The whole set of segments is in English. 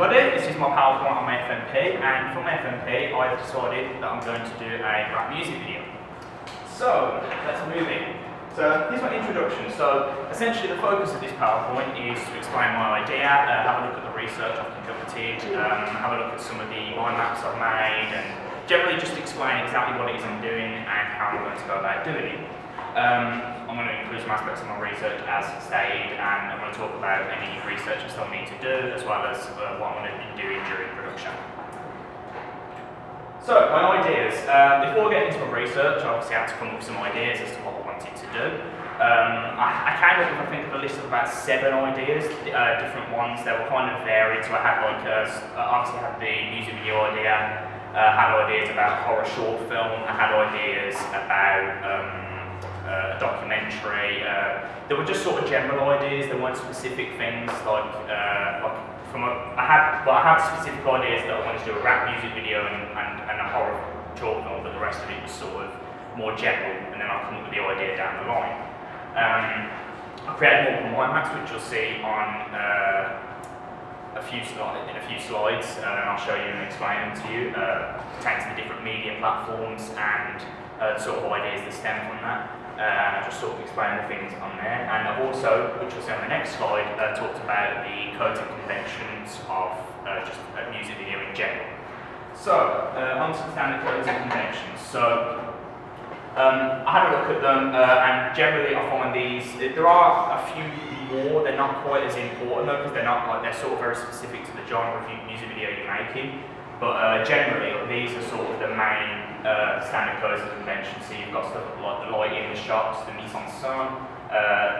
everybody, this is my PowerPoint on my FMP, and from FMP I've decided that I'm going to do a rap music video. So, let's move in. So, here's my introduction. So, essentially the focus of this PowerPoint is to explain my idea, have a look at the research I've conducted, have a look at some of the mind maps I've made, and generally just explain exactly what it is I'm doing and how I'm going to go about doing it. I'm going to include some aspects of my research as stated, and I'm going to talk about any research I still need to do, as well as what I'm going to be doing during production. So, my ideas. Before getting into my research, I obviously had to come up with some ideas as to what I wanted to do. I came up with, I think, a list of about 7 ideas, different ones. They were kind of varied, so I had like, obviously had the music video idea, had ideas about horror short film, I had ideas about a documentary. They were just sort of general ideas. They weren't specific things like I had specific ideas that I wanted to do a rap music video and a horror short film, but the rest of it was sort of more general. And then I'll come up with the idea down the line. I created multiple mind maps, which you'll see on a few slides, and I'll show you and explain them to you. Pertain to the different media platforms and the sort of ideas that stem from that. I just sort of explain the things on there, and I've also, which you'll see on the next slide, talked about the codes and conventions of just a music video in general. So, on to the standard codes and conventions. So, I had a look at them, and generally I find these, there are a few more, they're not quite as important though, because they're sort of very specific to the genre of music video you're making. But generally, these are sort of the main standard codes and conventions. So you've got stuff like the lighting, the shots, the mise en scène,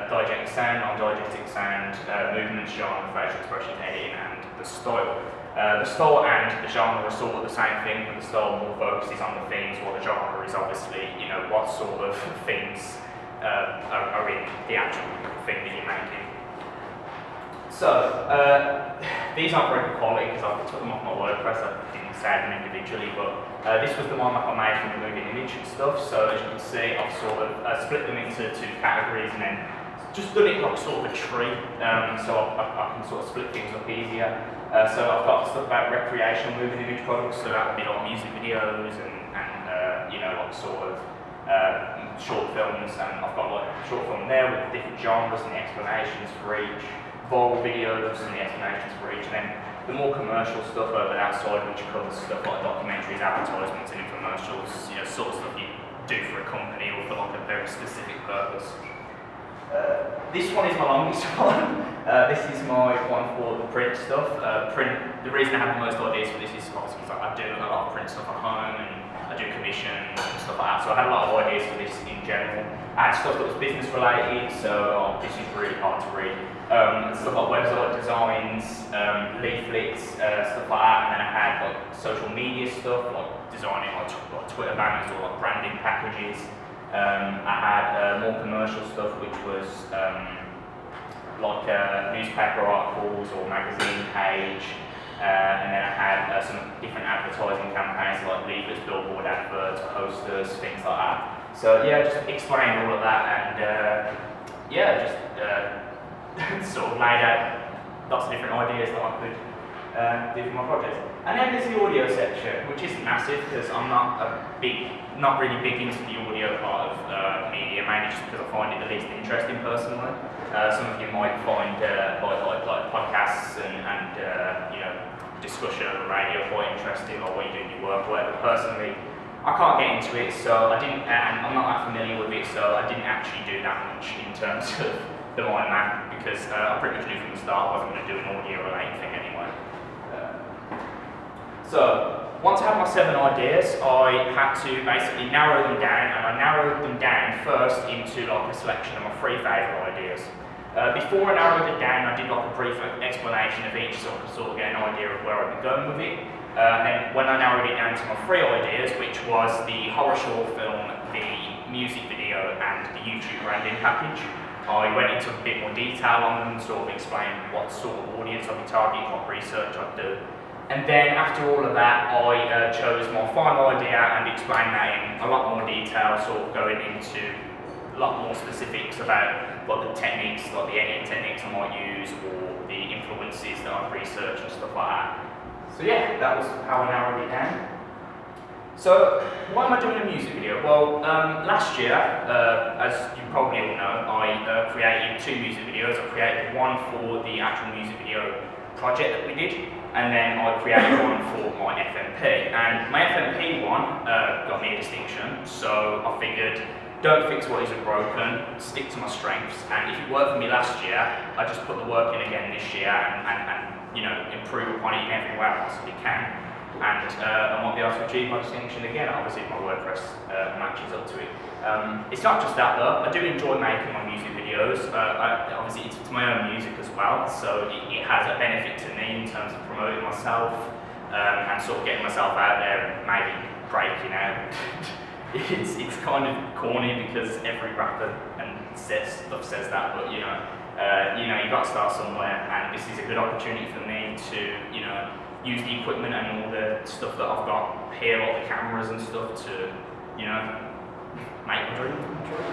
diegetic sound, non-diegetic sound, movement, genre, facial expression, editing, and the style. The style and the genre are sort of the same thing, but the style more focuses on the themes, while the genre is obviously, what sort of themes are in the actual thing that you're making. So, these aren't very good quality because I took them off my WordPress, I didn't save them individually, but this was the one that I made from the moving image and stuff. So as you can see, I've sort of split them into 2 categories and then just done it like sort of a tree, so I can sort of split things up easier. So I've got stuff about recreational moving image products, so that would be like music videos and like sort of short films, and I've got like a short film there with different genres and the explanations for each. Viral videos and the explanations for each, and then the more commercial stuff over that side, which covers stuff like documentaries, advertisements, and infomercials, sort of stuff you do for a company or for like a very specific purpose. This one is my longest one. This is my one for the print stuff. The reason I have the most ideas for this is obviously because I do a lot of print stuff at home and I do commissions and stuff like that, so I had a lot of ideas for this in general. I had stuff that was business related, so this is really hard to read. Stuff like website designs, leaflets, stuff like that, and then I had like social media stuff, like designing like Twitter banners or like branding packages. I had more commercial stuff, which was like newspaper articles or magazine page, and then I had some different advertising campaigns like leaflets, billboard adverts, posters, things like that. So yeah, just explained all of that, and sort of laid out lots of different ideas that I could do for my project. And then there's the audio section, which isn't massive because I'm not really big into the audio part of media, mainly just because I find it the least interesting personally. Some of you might find like podcasts and discussion on the radio quite interesting, or when you're doing your work, or whatever. Personally, I can't get into it, so I didn't, and I'm not that familiar with it, so I didn't actually do that much in terms of the mind map, because I pretty much knew from the start I wasn't going to do an audio related thing anyway. So, once I had my 7 ideas, I had to basically narrow them down, and I narrowed them down first into like a selection of my 3 favourite ideas. Before I narrowed it down, I did like a brief explanation of each, so I could sort of get an idea of where I'd be going with it. And then when I narrowed it down to my 3 ideas, which was the horror short film, the music video, and the YouTube branding package, I went into a bit more detail on them, sort of explained what sort of audience I'd be targeting, what research I'd do. And then after all of that, I chose my final idea and explained that in a lot more detail, sort of going into a lot more specifics about like the techniques, like the editing techniques I might use, or the influences that I've researched and stuff like that. So yeah, that was how I narrowed it down. So why am I doing a music video? Well, last year, as you probably all know, I created 2 music videos. I created one for the actual music video project that we did, and then I created one for my FMP. And my FMP one got me a distinction, so I figured, don't fix what isn't broken, stick to my strengths. And if it worked for me last year, I just put the work in again this year and you know, improve upon it in every way I possibly can. And I might be able to achieve my distinction again, obviously if my WordPress matches up to it. It's not just that though, I do enjoy making my music videos. Obviously it's my own music as well, so it has a benefit to me in terms of promoting myself and sort of getting myself out there and maybe breaking out. It's kind of corny because every rapper and stuff says that, but you know, you've got to start somewhere, and this is a good opportunity for me to, you know, use the equipment and all the stuff that I've got here, all the cameras and stuff to, you know, make my dream come true.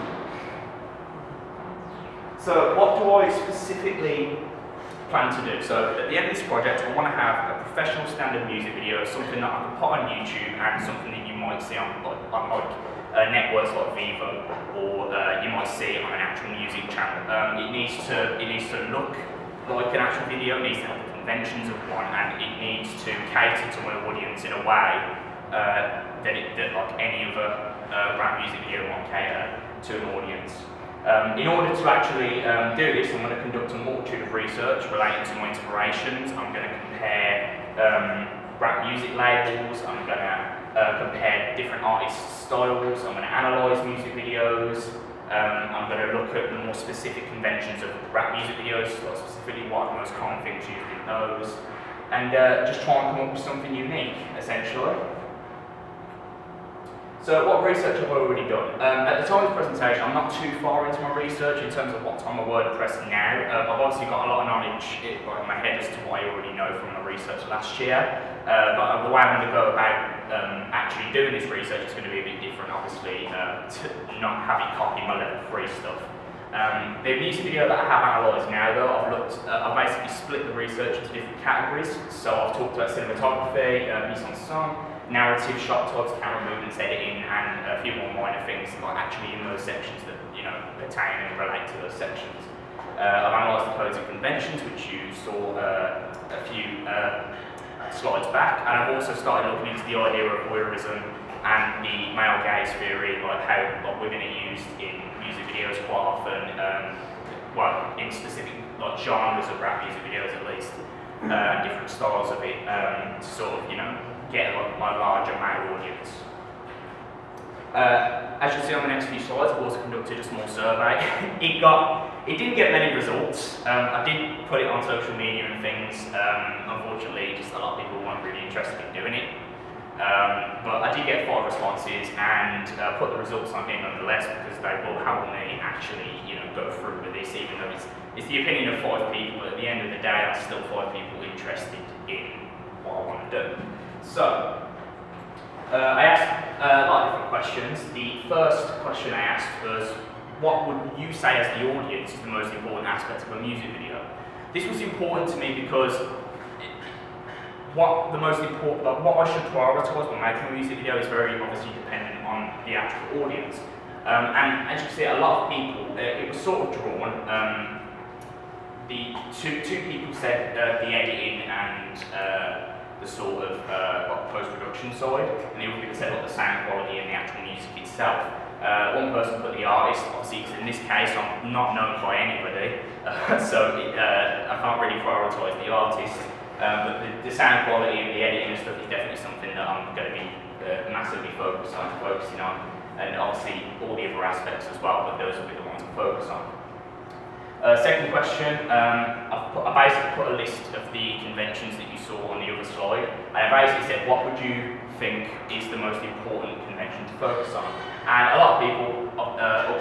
So what do I specifically plan to do? So at the end of this project, I want to have a professional standard music video, something that I can put on YouTube and something that you might see on networks like Vivo, or you might see it on an actual music channel. It needs to look like an actual video, it needs to have the conventions of one, and it needs to cater to my audience in a way that like any other rap music video might cater to an audience. In order to actually do this, I'm going to conduct a multitude of research relating to my inspirations. I'm going to compare rap music labels, I'm going to compare different artists' styles, I'm going to analyse music videos, I'm going to look at the more specific conventions of rap music videos, like specifically what are the most common things used in those, and just try and come up with something unique, essentially. So what research have I already done? At the time of the presentation, I'm not too far into my research in terms of what's on my WordPress now. I've obviously got a lot of knowledge in my head as to what I already know from my research last year, but the way I'm going to go about actually doing this research is going to be a bit different, obviously, to not having copied my level 3 stuff. The music video that I have analysed now though, I've basically split the research into different categories. So I've talked about cinematography, mise en scène, narrative, shot types, camera movements, editing, and a few more minor things like actually in those sections that, you know, pertain and relate to those sections. I've analysed the codes and conventions, which you saw a few slides back, and I've also started looking into the idea of voyeurism and the male gaze theory, like how women are used in music videos quite often, well, in specific like genres of rap music videos at least, and different styles of it, to sort of, you know, get a larger male audience. As you'll see on the next few slides, I've also conducted a small survey. It didn't get many results. I did put it on social media and things. Unfortunately, just a lot of people weren't really interested in doing it. But I did get 5 responses, and put the results on here nonetheless because they will help me actually, you know, go through with this, even though it's the opinion of 5 people. At the end of the day, that's still 5 people interested in what I want to do. So, I asked a lot of different questions. The first question I asked was, what would you say as the audience is the most important aspect of a music video? This was important to me because what I should prioritise when making a music video is very obviously dependent on the actual audience. And as you can see, a lot of people, it was sort of drawn. The two people said the editing and the sort of post-production side, and the other people said the sound quality and the actual music itself. One person put the artist, obviously, because in this case I'm not known by anybody, so I can't really prioritise the artist. But the sound quality and the editing and stuff is definitely something that I'm going to be massively focusing on, and obviously all the other aspects as well, but those will be the ones I focus on. Second question, I basically put a list of the conventions that you saw on the other slide, and I basically said, what would you think is the most important convention to focus on? And a lot of people up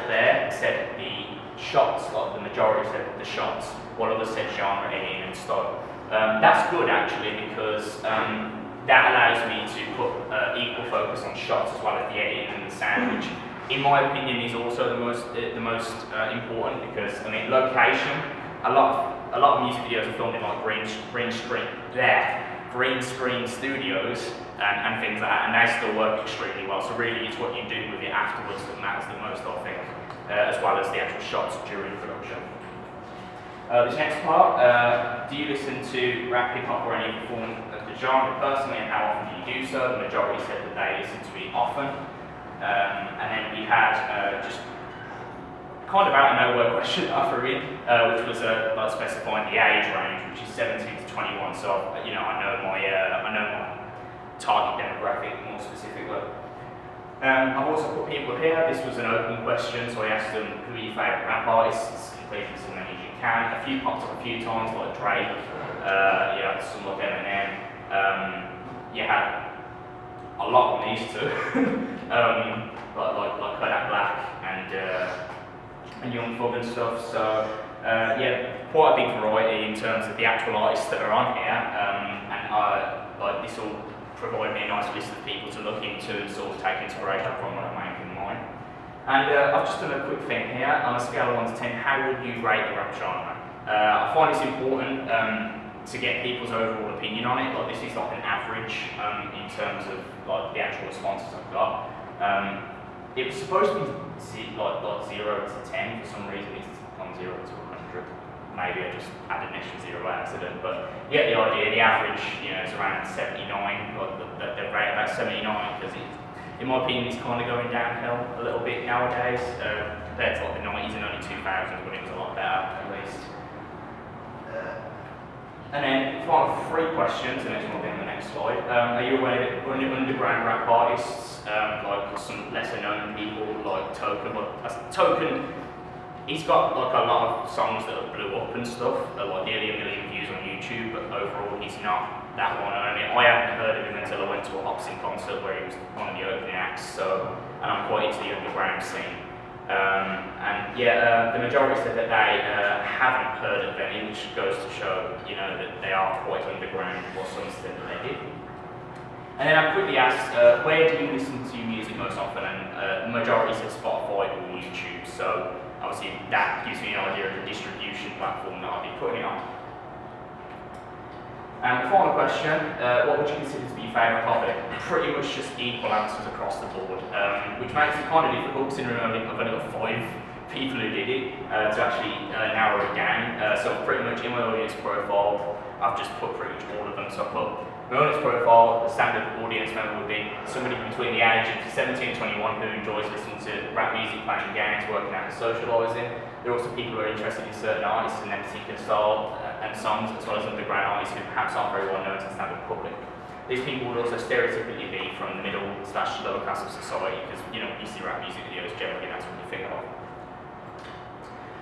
there said the shots, like the majority said the shots, while others said genre, editing and style. That's good actually, because that allows me to put equal focus on shots as well as the editing and the sound, which in my opinion, is also the most important, because I mean, location. A lot of music videos are filmed in like green screen studios and things like that, and they still work extremely well. So really, it's what you do with it afterwards that matters the most, I think, as well as the actual shots during production. This next part, do you listen to rap, hip hop, or any form of the genre personally, and how often do you do so? The majority said that they listen to it often. And then we had just kind of out of nowhere question that I threw in, which was like specifying the age range, which is 17 to 21. So I know my target demographic more specifically. I've also put people here. This was an open question, so I asked them who are your favourite rap artists, including as many as you can. A few popped up a few times, like Drake, some like Eminem. You had a lot on these two, like Kodak Black and Young Thug and stuff. So quite a big variety in terms of the actual artists that are on here, and this will provide me a nice list of people to look into and sort of take inspiration from when I'm making mine. And I've just done a quick thing here. On a scale of 1 to 10, how would you rate the rap genre? I find it's important to get people's overall opinion on it. Like, this is like an average in terms of like the actual responses I've got. It was supposed to be like 0 to 10. For some reason it's on 0 to 100. Maybe I just added an extra 0 by accident, but you get the idea. The average, is around 79. Like the rate about 79, because in my opinion, it's kind of going downhill a little bit nowadays compared to like the 90s and early 2000s, when it was a lot better, at least. And then final 3 questions, and this will be on the next slide. Are you aware that underground rap artists, like some lesser known people like Token, he's got like a lot of songs that have blew up and stuff, like nearly 1 million views on YouTube, but overall he's not that one. I mean, I hadn't heard of him until I went to a Hopsin concert where he was one of the opening acts, and I'm quite into the underground scene. The majority said that they haven't heard of any, which goes to show, that they are quite underground, or some said that they did. And then I quickly asked, where do you listen to music most often? And the majority said Spotify or YouTube. So obviously that gives me an idea of the distribution platform that I'll be putting it on. And the final question, what would you consider to be your favourite hobby? Pretty much just equal answers across the board, which makes it kind of difficult, considering I've only got 5 people who did it, to actually narrow it down. So pretty much in my audience profile, I've just put pretty much all of them. So I put my audience profile, the standard audience member would be somebody between the age of 17 and 21 who enjoys listening to rap music, playing games, working out and socialising. There are also people who are interested in certain artists and their particular style and songs, as well as underground artists who perhaps aren't very well known to the standard public. These people would also stereotypically be from the middle/lower class of society, because when you see rap music videos, generally that's what you think of.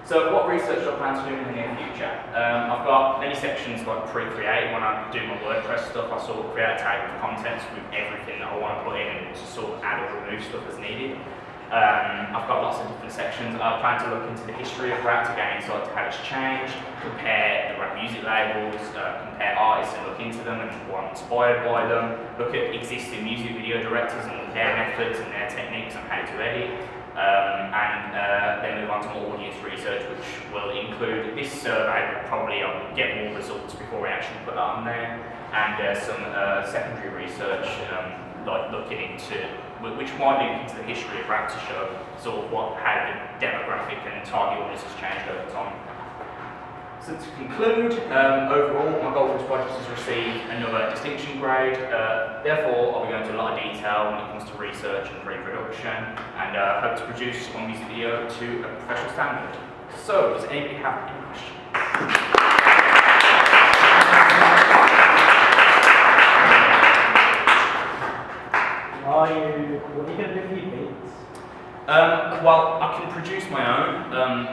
So what research do I plan to do in the near future? I've got many sections like pre-create. When I do my WordPress stuff, I sort of create a table of contents with everything that I want to put in, and to sort of add or remove stuff as needed. I've got lots of different sections. I plan to look into the history of rap to gain insight to how it's changed, compare the rap music labels, compare artists and look into them and what I'm inspired by them, look at existing music video directors and their methods and their techniques on how to edit, and then move on to more audience research, which will include this survey, but probably I'll get more results before I actually put that on there, and some secondary research, like looking into, which might link into the history of rap to show sort of how the demographic and target audience has changed over time. So to conclude, overall, my goal for this project is to receive another distinction grade. Therefore, I'll be going into a lot of detail when it comes to research and pre-production, and hope to produce one music video to a professional standard. So, does anybody have any questions? What are you going to do for your beats? Well, I can produce my own,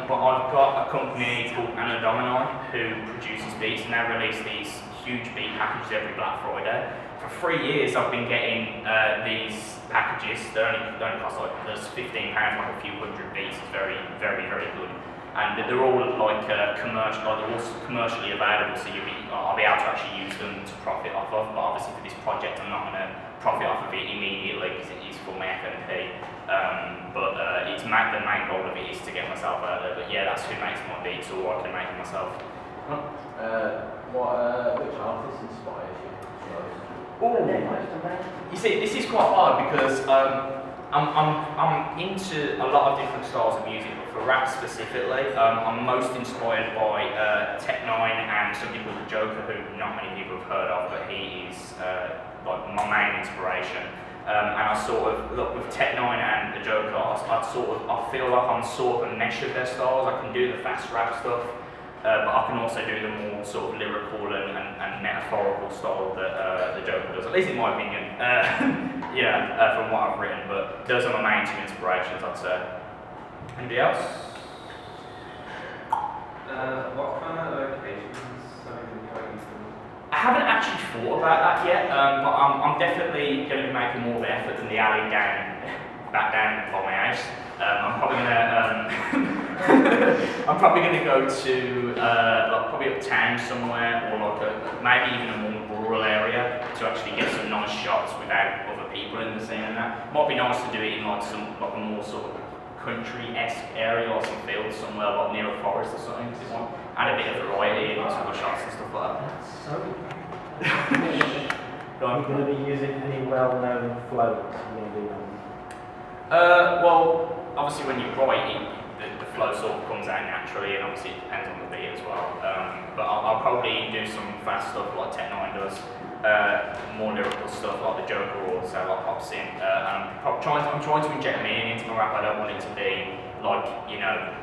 but I've got a company called Anno Domini who produces beats, and they release these huge beat packages every Black Friday. For 3 years I've been getting these packages. They only cost like, there's £15 like a few hundred beats. It's very, very, very good. And they're all like commercial, like they're all commercially available, so I'll be able to actually use them to profit off of. But obviously for this project I'm not going to profit off of it immediately, because it is for my FMP. But it's the main goal of it is to get myself out there. But yeah, that's who makes my beats, or I can make them myself. Which artist inspires you? You see, this is quite hard because I'm into a lot of different styles of music, but for rap specifically, I'm most inspired by Tech Nine and somebody called the Joker, who not many people have heard of, but he is like my main inspiration. And I sort of look with Tech Nine and the Joker. I feel like I'm sort of a mesh of their styles. I can do the fast rap stuff. But I can also do the more sort of lyrical and metaphorical style that the Joker does, at least in my opinion, from what I've written. But those are my main two inspirations, I'd say. Anybody else? What kind of locations have you been going to? I haven't actually thought about that yet, but I'm definitely going to be making more of an effort than the alley back down by my house. I'm probably gonna go to like probably uptown somewhere, or like maybe even a more rural area to actually get some nice shots without other people in the scene. And that might be nice to do it in like a more sort of country-esque area, or some fields somewhere, like near a forest or something. Because it might add a bit of variety in some of the shots and stuff like that. So, are you going to be using any well-known flows? Well, obviously when you write it, the flow sort of comes out naturally, and obviously it depends on the beat as well. But I'll probably do some fast stuff like Tech Nine does, more lyrical stuff like the Joker also like pops in. I'm trying to inject meaning into my rap. I don't want it to be like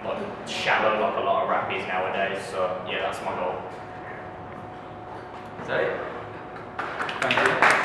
like shallow like a lot of rap is nowadays. So yeah, that's my goal. Is that it? Thank you.